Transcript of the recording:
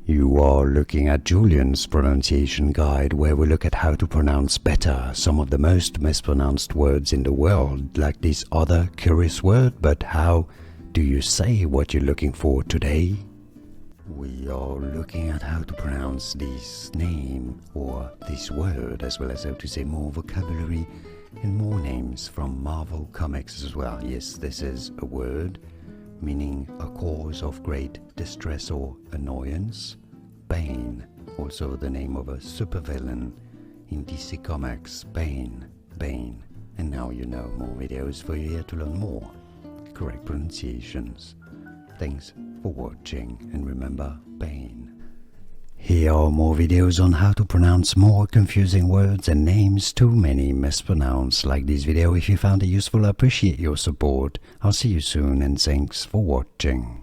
You are looking at Julian's pronunciation guide, where we look at how to pronounce better some of the most mispronounced words in the world, like this other curious word. But how do you say what you're looking for today? We are looking at how to pronounce this name or this word, as well as how to say more vocabulary and more names from Marvel Comics as well. Yes, this is a word meaning a cause of great distress or annoyance. Bane, also the name of a supervillain in DC Comics. Bane. And now you know. More videos for you here to learn more correct pronunciations. Thanks for watching, and remember, Bane. Here are more videos on how to pronounce more confusing words and names too many mispronounced. Like this video if you found it useful. I appreciate your support. I'll see you soon, and thanks for watching.